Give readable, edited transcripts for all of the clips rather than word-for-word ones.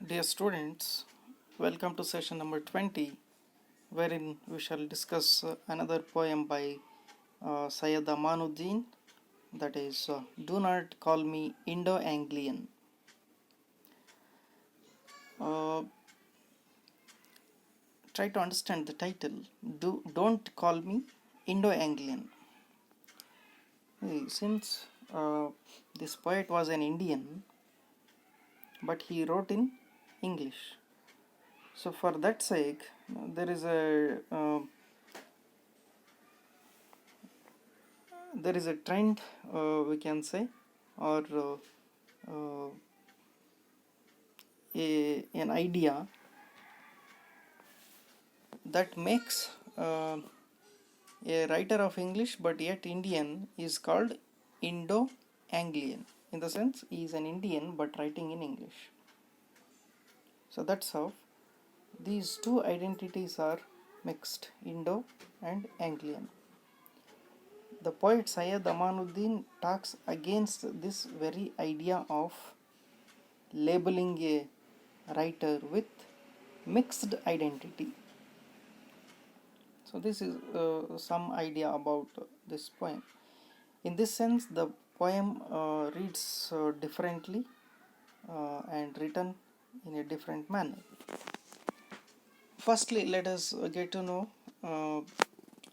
Dear students, welcome to session number 20, wherein we shall discuss another poem by Syed Amanuddin, that is, Do Not Call Me Indo-Anglian. Try to understand the title. Don't Call Me Indo-Anglian. Since this poet was an Indian, but he wrote in English. So for that sake, there is a trend, we can say, or an idea that makes a writer of English but yet Indian is called Indo-Anglian. In the sense, he is an Indian but writing in English. So that's how these two identities are mixed, Indo and Anglian. The poet Syed Amanuddin talks against this very idea of labeling a writer with mixed identity. So this is some idea about this poem. In this sense, the poem reads differently and written in a different manner. Firstly, let us get to know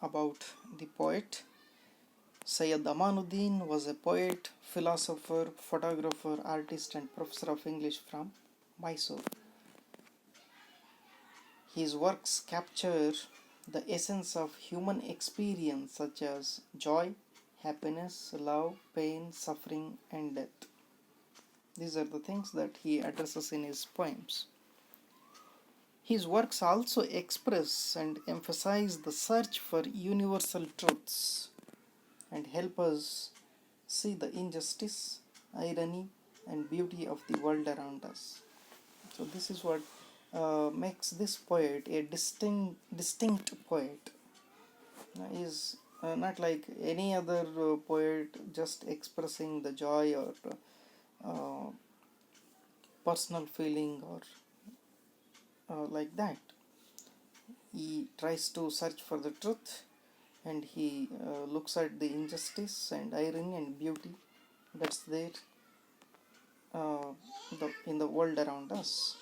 about the poet. Syed Amanuddin was a poet, philosopher, photographer, artist and professor of English from Mysore. His works capture the essence of human experience such as joy, happiness, love, pain, suffering and death. These are the things that he addresses in his poems. His works also express and emphasize the search for universal truths and help us see the injustice, irony and beauty of the world around us. So this is what makes this poet a distinct poet. He is not like any other poet just expressing the joy or personal feeling or like that. He tries to search for the truth and he looks at the injustice and irony and beauty that's there in the world around us.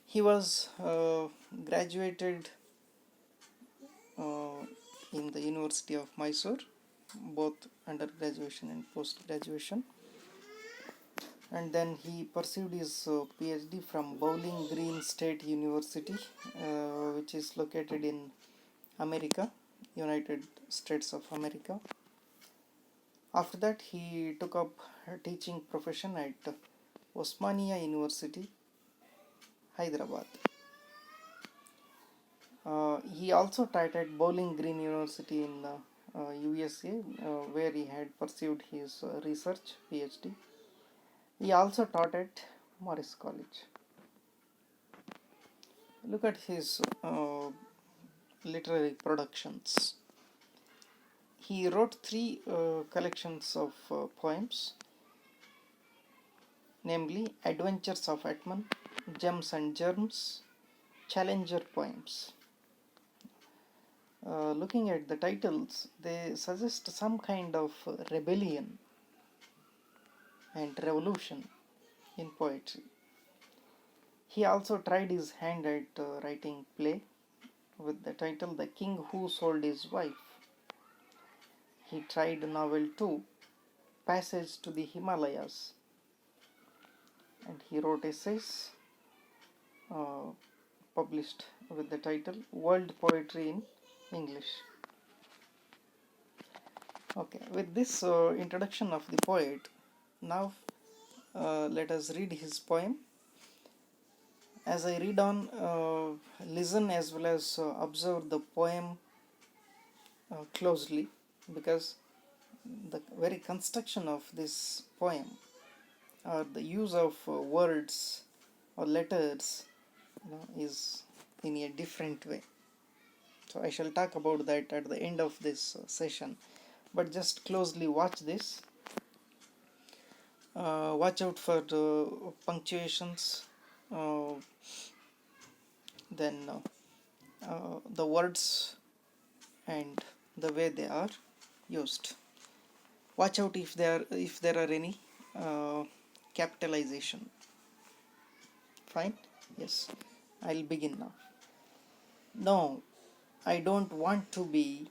He was graduated in the University of Mysore, both undergraduation and post-graduation, and then he pursued his PhD from Bowling Green State University, which is located in America, United States of America. After that, he took up a teaching profession at Osmania University, Hyderabad. He also taught at Bowling Green University in USA, where he had pursued his research PhD. He also taught at Morris College. Look at his literary productions. He wrote three collections of poems, namely Adventures of Atman, Gems and Germs, Challenger poems. Looking at the titles, they suggest some kind of rebellion and revolution in poetry. He also tried his hand at writing play with the title The King Who Sold His Wife. He tried novel too, Passage to the Himalayas, and he wrote essays published with the title World Poetry in English. Okay, with this introduction of the poet, now let us read his poem. As I read on, listen as well as observe the poem closely, because the very construction of this poem or the use of words or letters is in a different way. So I shall talk about that at the end of this session, but just closely watch this. Watch out for the punctuations, uh, then the words and the way they are used. Watch out if there are any capitalization. Fine. Yes, I'll begin now. No, I don't want to be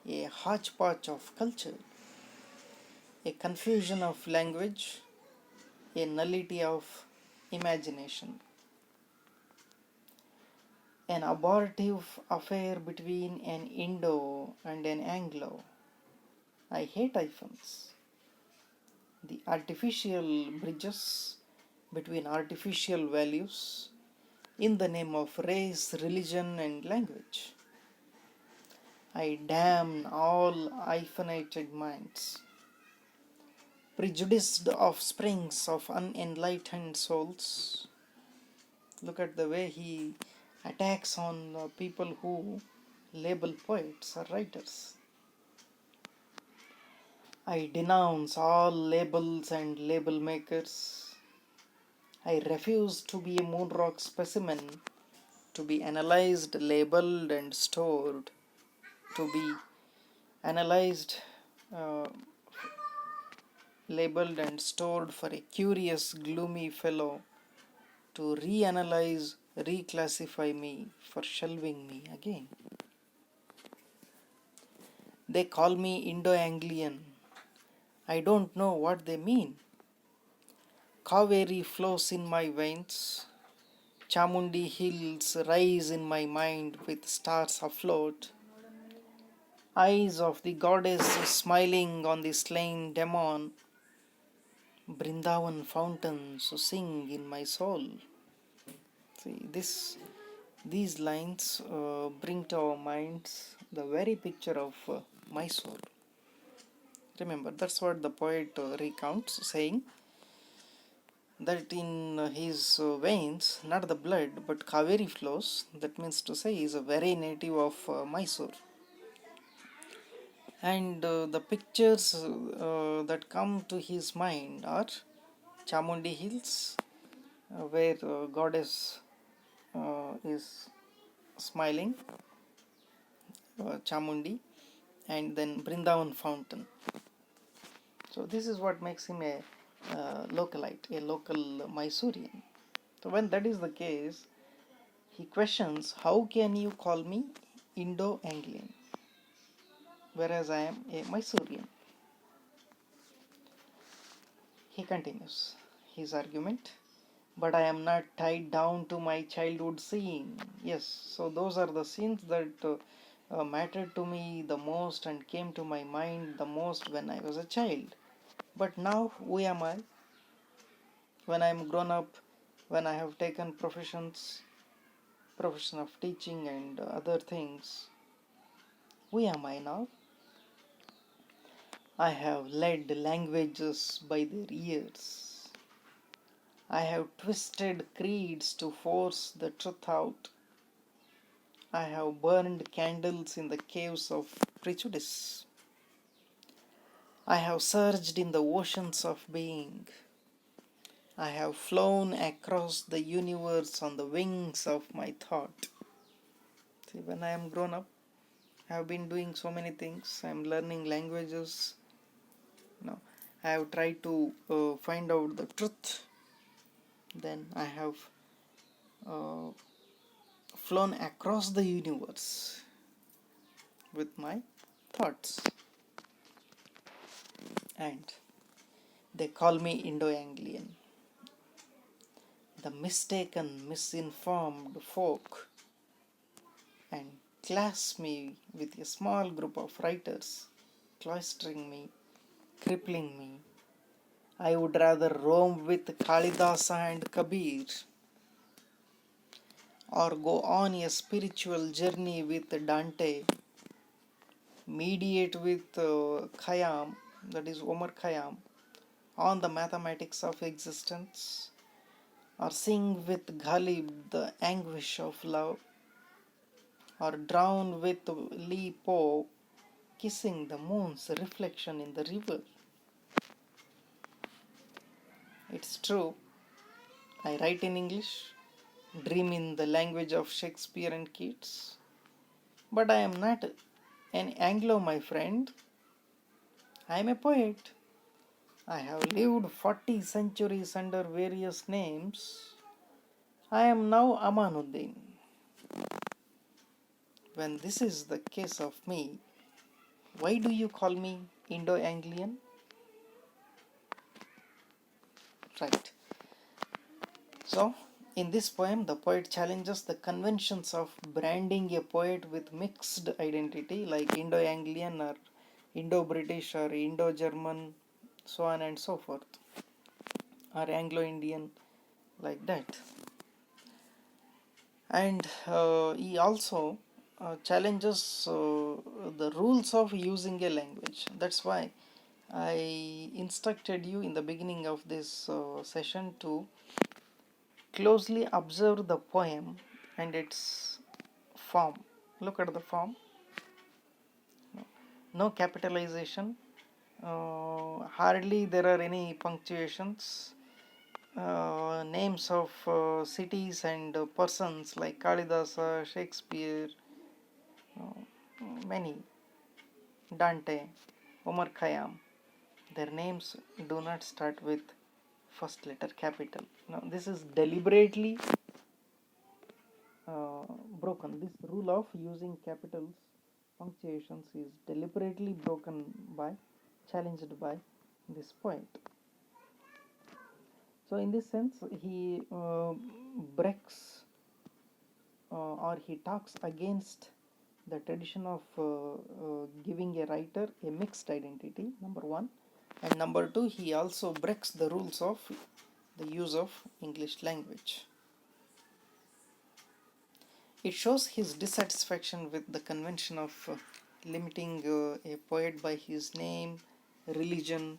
a hodgepodge of culture, a confusion of language, a nullity of imagination, an abortive affair between an Indo and an Anglo. I hate hyphens, the artificial bridges between artificial values in the name of race, religion, and language. I damn all hyphenated minds, prejudiced offsprings of unenlightened souls. Look at the way he attacks on people who label poets or writers. I denounce all labels and label makers. I refuse to be a moonrock specimen, to be analyzed, labeled, and stored, to be analyzed, uh, labeled, and stored for a curious, gloomy fellow to reanalyze, reclassify me for shelving me again. They call me Indo-Anglian. I don't know what they mean. Kaveri flows in my veins. Chamundi hills rise in my mind with stars afloat. Eyes of the goddess smiling on the slain demon. Brindavan fountains sing in my soul. See, these lines bring to our minds the very picture of Mysore. Remember, that's what the poet recounts, saying that in his veins, not the blood, but Kaveri flows. That means to say, he is a very native of Mysore. And the pictures that come to his mind are Chamundi Hills, where goddess is smiling, Chamundi, and then Brindavan fountain. So this is what makes him a localite, a local Mysorean. So when that is the case, he questions, how can you call me Indo-Anglian, whereas I am a Mysorean? He continues his argument, but I am not tied down to my childhood scene. Yes, so those are the scenes that mattered to me the most and came to my mind the most when I was a child. But now, who am I? When I am grown up, when I have taken profession of teaching and other things, who am I now? I have led languages by their ears. I have twisted creeds to force the truth out. I have burned candles in the caves of prejudice. I have surged in the oceans of being. I have flown across the universe on the wings of my thought. See, when I am grown up, I have been doing so many things. I am learning languages. No, I have tried to find out the truth. Then I have uh, flown across the universe with my thoughts. And they call me Indo-Anglian, the mistaken, misinformed folk, and class me with a small group of writers, cloistering me, crippling me. I would rather roam with Kalidasa and Kabir, or go on a spiritual journey with Dante, mediate with Khayyam, that is Omar Khayyam, on the mathematics of existence, or sing with Ghalib the anguish of love, or drown with Li Po, kissing the moon's reflection in the river. It's true, I write in English, dream in the language of Shakespeare and Keats, but I am not an Anglo, my friend. I am a poet. I have lived 40 centuries under various names. I am now Amanuddin. When this is the case of me, why do you call me Indo-Anglian? Right. So, in this poem, the poet challenges the conventions of branding a poet with mixed identity like Indo-Anglian or Indo-British or Indo-German, so on and so forth, or Anglo-Indian, like that. And he also challenges the rules of using a language. That's why I instructed you in the beginning of this session to closely observe the poem and its form. Look at the form. No capitalization. Hardly there are any punctuations. Names of cities and persons like Kalidasa, Shakespeare, many, Dante, Omar Khayyam. Their names do not start with first letter capital. Now, this is deliberately broken. This rule of using capitals, punctuations is deliberately broken by, challenged by this poet. So, in this sense, he breaks or he talks against the tradition of giving a writer a mixed identity, number one, and number two, he also breaks the rules of the use of English language. It shows his dissatisfaction with the convention of limiting a poet by his name, religion,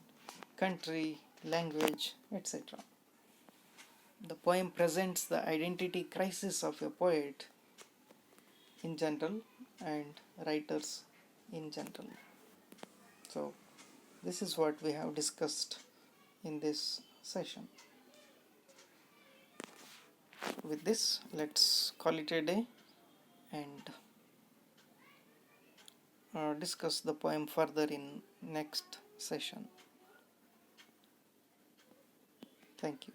country, language, etc. The poem presents the identity crisis of a poet in general and writers in general. So, this is what we have discussed in this session. With this, let's call it a day and discuss the poem further in next session. Thank you.